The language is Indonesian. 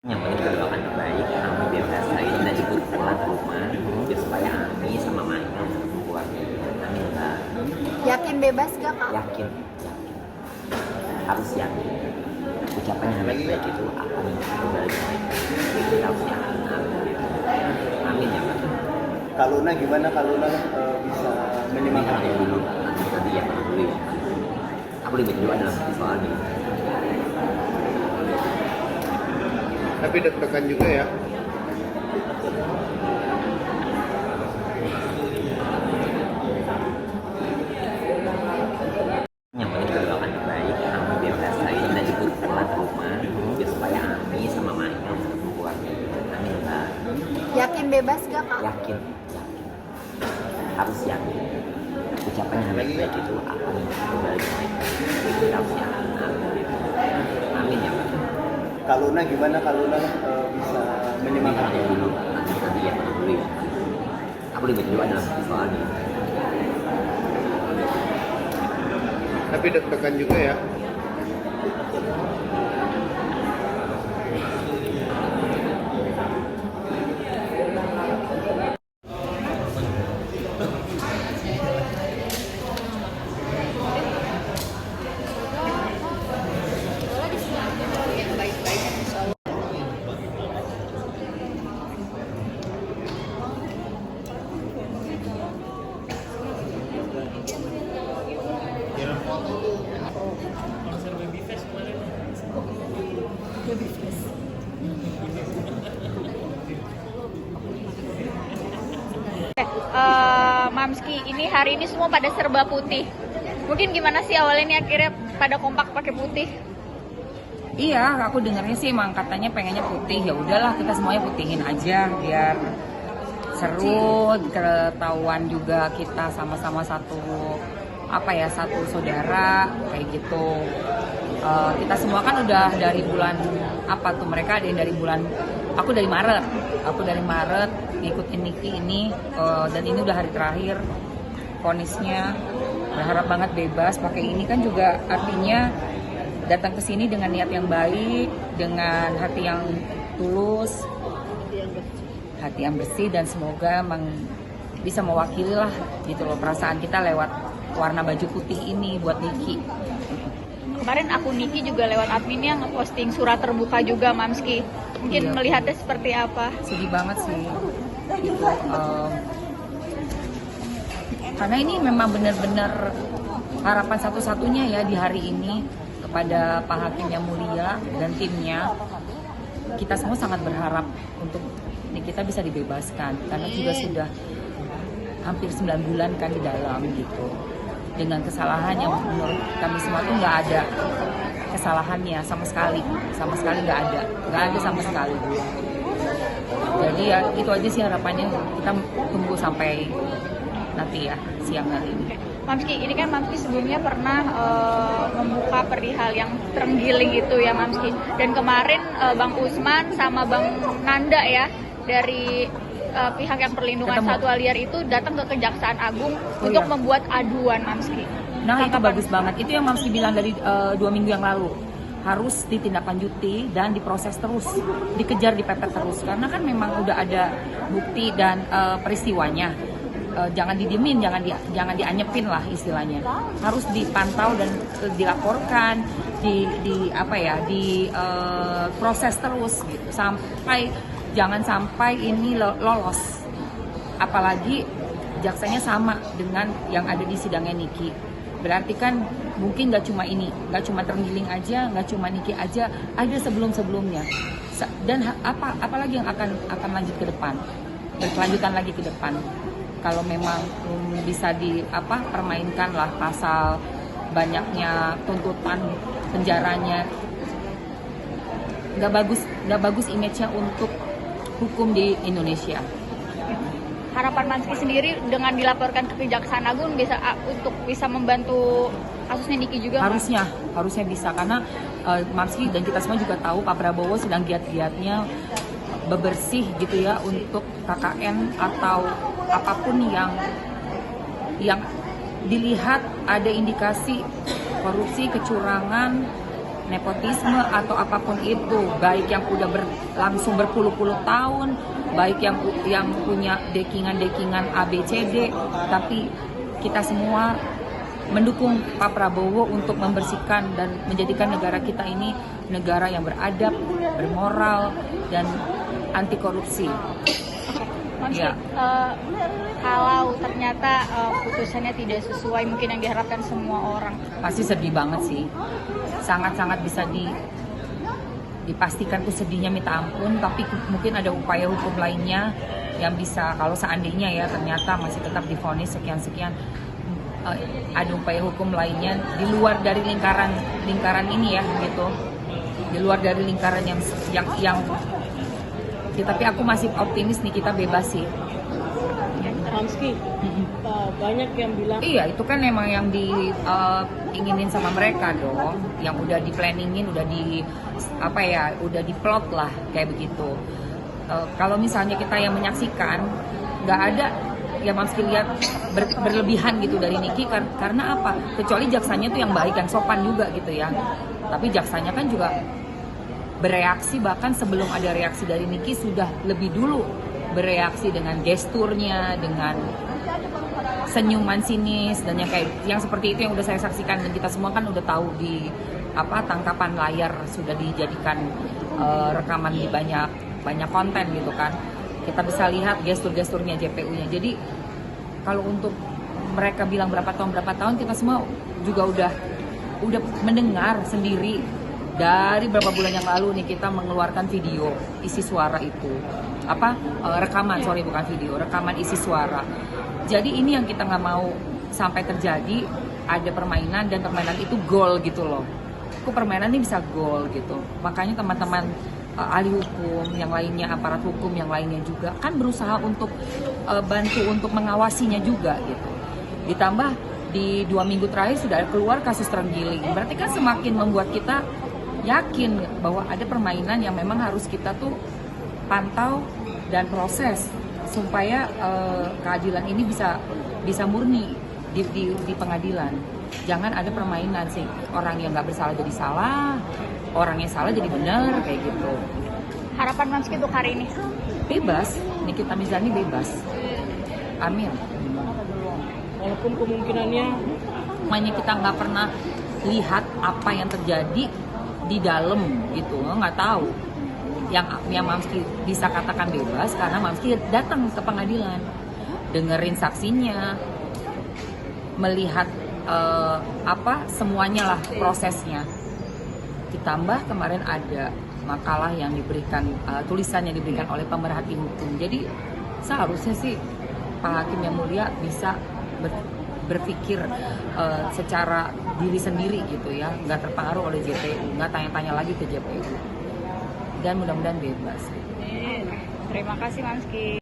Yang penting kita doakan yang baik, Ami bebas lagi dan ikut pulang ke rumah biar supaya Ami sama Maya keluarga. Amin Mbak. Yakin bebas gak kak? Yakin, harus yakin. Ucapan yang baik-baik itu akan kembali ke mereka. Kita harus yakin. Amin ya Mbak. Kaluna gimana Kaluna bisa menyemangati Ini dulu, nanti ya dulu ya. Aku lebih dulu adalah soalnya. tapi deg-degan juga ya. Yang penting kita doakan yang baik, Ami bebas lagi dan ikut pulang ke rumah biar supaya Ami sama Maya keluarga. Amin Mbak. Yakin bebas gak kak? Yakin, harus yakin. Ucapan yang baik-baik itu akan kembali ke mereka. Kita harus yakin. Amin ya Mbak. Kaluna gimana Kaluna bisa menyemangati Ini dulu, nanti ya dulu ya. Aku lebih dulu adalah soalnya. tapi deg-degan juga ya. Mamski, ini hari ini semua pada serba putih. Mungkin gimana sih awalnya nih akhirnya pada kompak pakai putih? Iya, aku dengarnya sih emang katanya pengennya putih. Ya udahlah, kita semuanya putihin aja biar seru, ketahuan juga kita sama-sama satu satu saudara kayak gitu. Kita semua kan udah dari bulan mereka ada yang dari bulan, aku dari Maret ngikutin Niki ini, dan ini udah hari terakhir vonisnya. Berharap banget bebas. Pakai ini kan juga artinya datang ke sini dengan niat yang baik, dengan hati yang tulus, hati yang bersih, dan semoga bisa mewakili lah gitu loh perasaan kita lewat warna baju putih ini buat Niki. Kemarin akun Niki juga lewat adminnya ngeposting surat terbuka juga, Mamski. Mungkin Iya. melihatnya seperti apa? Sedih banget sih gitu, karena ini memang benar-benar harapan satu-satunya ya di hari ini kepada Pak Hakim yang mulia dan timnya. Kita semua sangat berharap untuk Nikita bisa dibebaskan karena juga sudah hampir 9 bulan kan di dalam gitu, dengan kesalahan yang menurut kami semua tuh nggak ada kesalahannya sama sekali nggak ada sama sekali. Jadi ya itu aja sih harapannya, kita tunggu sampai nanti ya siang hari ini. Mamski, ini kan Mamski sebelumnya pernah membuka perihal yang terenggiling itu ya Mamski. Dan kemarin Bang Usman sama Bang Nanda ya dari pihak yang perlindungan satwa liar itu datang ke Kejaksaan Agung untuk membuat aduan, Mamski. Nah itu bagus banget, itu yang Mamski bilang dari 2 minggu yang lalu, harus ditindaklanjuti dan diproses terus, dikejar, dipepet terus, karena kan memang udah ada bukti dan peristiwanya. Jangan didiemin, jangan dianyepin lah istilahnya, harus dipantau dan dilaporkan, proses terus gitu, jangan sampai ini lolos. Apalagi jaksanya sama dengan yang ada di sidangnya Niki, berarti kan mungkin nggak cuma terenggiling aja, nggak cuma Niki aja, ada sebelumnya, dan apalagi yang akan lanjut ke depan, berkelanjutan lagi ke depan. Kalau memang bisa permainkan lah pasal banyaknya tuntutan penjaranya, nggak bagus image-nya untuk hukum di Indonesia. Harapan Mamski sendiri dengan dilaporkan ke Kejaksaan Agung untuk bisa membantu kasusnya Niki juga? Harusnya bisa, karena Mamski dan kita semua juga tahu Pak Prabowo sedang giat-giatnya bebersih gitu ya untuk KKN atau apapun yang dilihat ada indikasi korupsi, kecurangan, nepotisme atau apapun itu, baik yang udah langsung berpuluh-puluh tahun, baik yang punya dekingan ABCD, tapi kita semua mendukung Pak Prabowo untuk membersihkan dan menjadikan negara kita ini negara yang beradab, bermoral, dan anti korupsi. Mamski, Ya. Kalau ternyata putusannya tidak sesuai mungkin yang diharapkan semua orang, Pasti sedih banget sih, sangat-sangat bisa dipastikan tuh sedihnya minta ampun, tapi mungkin ada upaya hukum lainnya yang bisa, kalau seandainya ya ternyata masih tetap divonis sekian-sekian, ada upaya hukum lainnya di luar dari lingkaran ini ya gitu, di luar dari lingkaran yang ya, tapi aku masih optimis nih kita bebas sih. Mamski, banyak yang bilang Iya, itu kan memang yang diinginin sama mereka dong, yang udah di planningin, udah udah diplot lah kayak begitu. Kalau misalnya kita yang menyaksikan, nggak ada ya Mamski lihat berlebihan gitu dari Niki karena apa? Kecuali jaksanya tuh yang baik, yang sopan juga gitu ya. Tapi jaksanya kan juga bereaksi, bahkan sebelum ada reaksi dari Niki sudah lebih dulu bereaksi dengan gesturnya, dengan senyuman sinis dan yang seperti itu yang udah saya saksikan, dan kita semua kan udah tahu di tangkapan layar, sudah dijadikan rekaman di banyak konten gitu kan. Kita bisa lihat gestur-gesturnya JPU-nya. Jadi kalau untuk mereka bilang berapa tahun, kita semua juga udah mendengar sendiri dari beberapa bulan yang lalu nih kita mengeluarkan video isi suara itu. Rekaman isi suara. Jadi ini yang kita nggak mau sampai terjadi, ada permainan dan permainan itu gol gitu loh. Kok permainan ini bisa gol gitu. Makanya teman-teman ahli hukum yang lainnya, aparat hukum yang lainnya juga kan berusaha untuk bantu untuk mengawasinya juga gitu. Ditambah di 2 minggu terakhir sudah keluar kasus terenggiling, berarti kan semakin membuat kita yakin bahwa ada permainan yang memang harus kita tuh pantau dan proses supaya keadilan ini bisa murni di pengadilan. Jangan ada permainan sih, orang yang nggak bersalah jadi salah, orang yang salah jadi benar kayak gitu. harapan Mamski untuk hari ini? Bebas, Nikita Mirzani bebas. Amin. walaupun kemungkinannya Makanya kita nggak pernah lihat apa yang terjadi di dalam gitu, nggak tahu. Yang Mamski bisa katakan bebas karena Mamski datang ke pengadilan, dengerin saksinya, melihat semuanya lah prosesnya. Ditambah kemarin ada makalah yang diberikan, tulisan yang diberikan oleh pemerhati hukum. Jadi seharusnya sih Pak Hakim yang mulia bisa berpikir secara diri sendiri gitu ya, nggak terpengaruh oleh JPU, nggak tanya-tanya lagi ke JPU, dan mudah-mudahan bebas. Terima kasih Mamski.